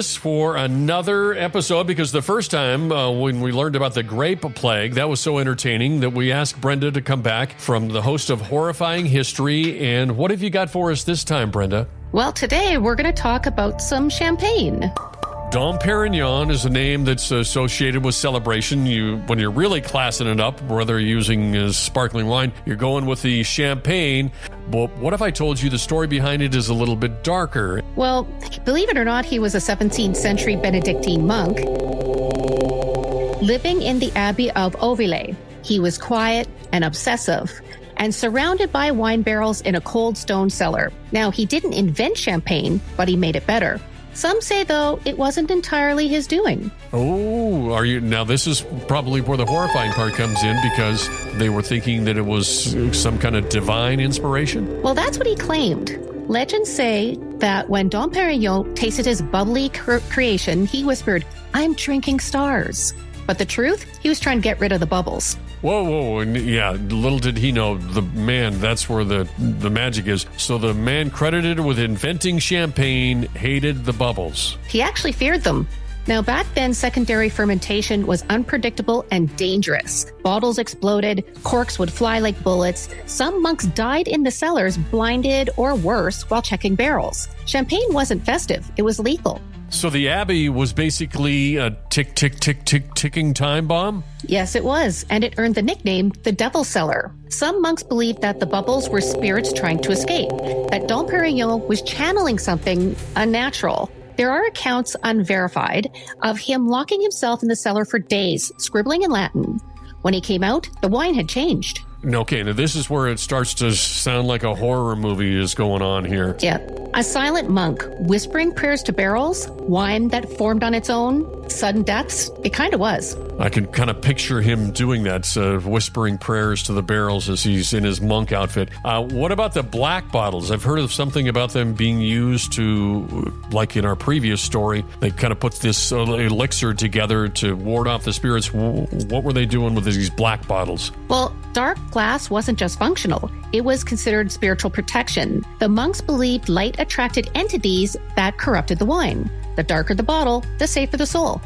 us for another episode, because the first time when we learned about the grape plague, that was so entertaining that we asked Brenda to come back, from the host of Horrifying History. And what have you got for us this time, Brenda? Well, today we're going to talk about some champagne. Dom Perignon is a name that's associated with celebration. When you're really classing it up, whether you're using sparkling wine, you're going with the champagne. But what if I told you the story behind it is a little bit darker? Well, believe it or not, he was a 17th century Benedictine monk living in the Abbey of Auvilley. He was quiet and obsessive and surrounded by wine barrels in a cold stone cellar. Now, he didn't invent champagne, but he made it better. Some say, though, it wasn't entirely his doing. Oh, now this is probably where the horrifying part comes in, because they were thinking that it was some kind of divine inspiration? Well, that's what he claimed. Legends say that when Dom Perignon tasted his bubbly creation, he whispered, "I'm drinking stars." But the truth, he was trying to get rid of the bubbles. Whoa, and yeah, little did he know, that's where the magic is. So the man credited with inventing champagne hated the bubbles. He actually feared them. Now, back then, secondary fermentation was unpredictable and dangerous. Bottles exploded, corks would fly like bullets. Some monks died in the cellars, blinded or worse, while checking barrels. Champagne wasn't festive, it was lethal. So the Abbey was basically a ticking time bomb? Yes, it was, and it earned the nickname the Devil's Cellar. Some monks believed that the bubbles were spirits trying to escape, that Dom Perignon was channeling something unnatural. There are accounts, unverified, of him locking himself in the cellar for days, scribbling in Latin. When he came out, the wine had changed. Okay, now this is where it starts to sound like a horror movie is going on here. Yeah. A silent monk whispering prayers to barrels, wine that formed on its own, sudden deaths. It kind of was. I can kind of picture him doing that, whispering prayers to the barrels as he's in his monk outfit. What about the black bottles? I've heard of something about them being used to, like in our previous story, they kind of put this elixir together to ward off the spirits. What were they doing with these black bottles? Well, dark glass wasn't just functional. It was considered spiritual protection. The monks believed light attracted entities that corrupted the wine. The darker the bottle, the safer the soul.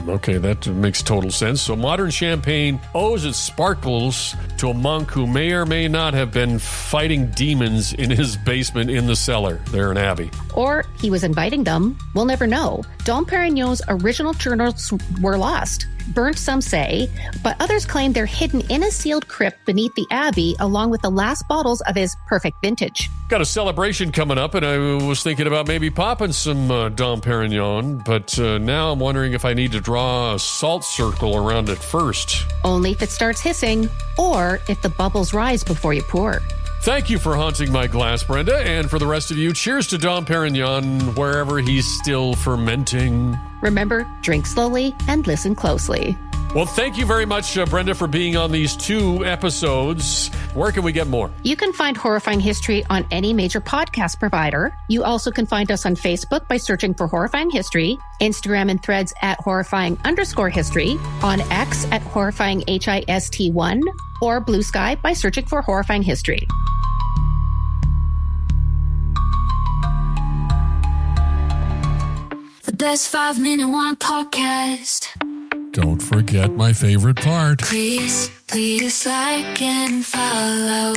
Okay, that makes total sense. So modern champagne owes its sparkles to a monk who may or may not have been fighting demons in his basement in the cellar there in Abbey. Or he was inviting them. We'll never know. Dom Perignon's original journals were lost. Burnt, some say, but others claim they're hidden in a sealed crypt beneath the Abbey, along with the last bottles of his perfect vintage. Got a celebration coming up, and I was thinking about maybe popping some Dom Perignon, but now I'm wondering if I need to draw a salt circle around it first. Only if it starts hissing, or if the bubbles rise before you pour. Thank you for haunting my glass, Brenda, and for the rest of you, cheers to Dom Perignon wherever he's still fermenting. Remember, drink slowly and listen closely. Well, thank you very much, Brenda, for being on these 2 episodes. Where can we get more? You can find Horrifying History on any major podcast provider. You also can find us on Facebook by searching for Horrifying History, Instagram and Threads at Horrifying_History, on X at Horrifying HIST1, or Blue Sky by searching for Horrifying History. The best 5-minute one podcast. Don't forget my favorite part. Please like and follow.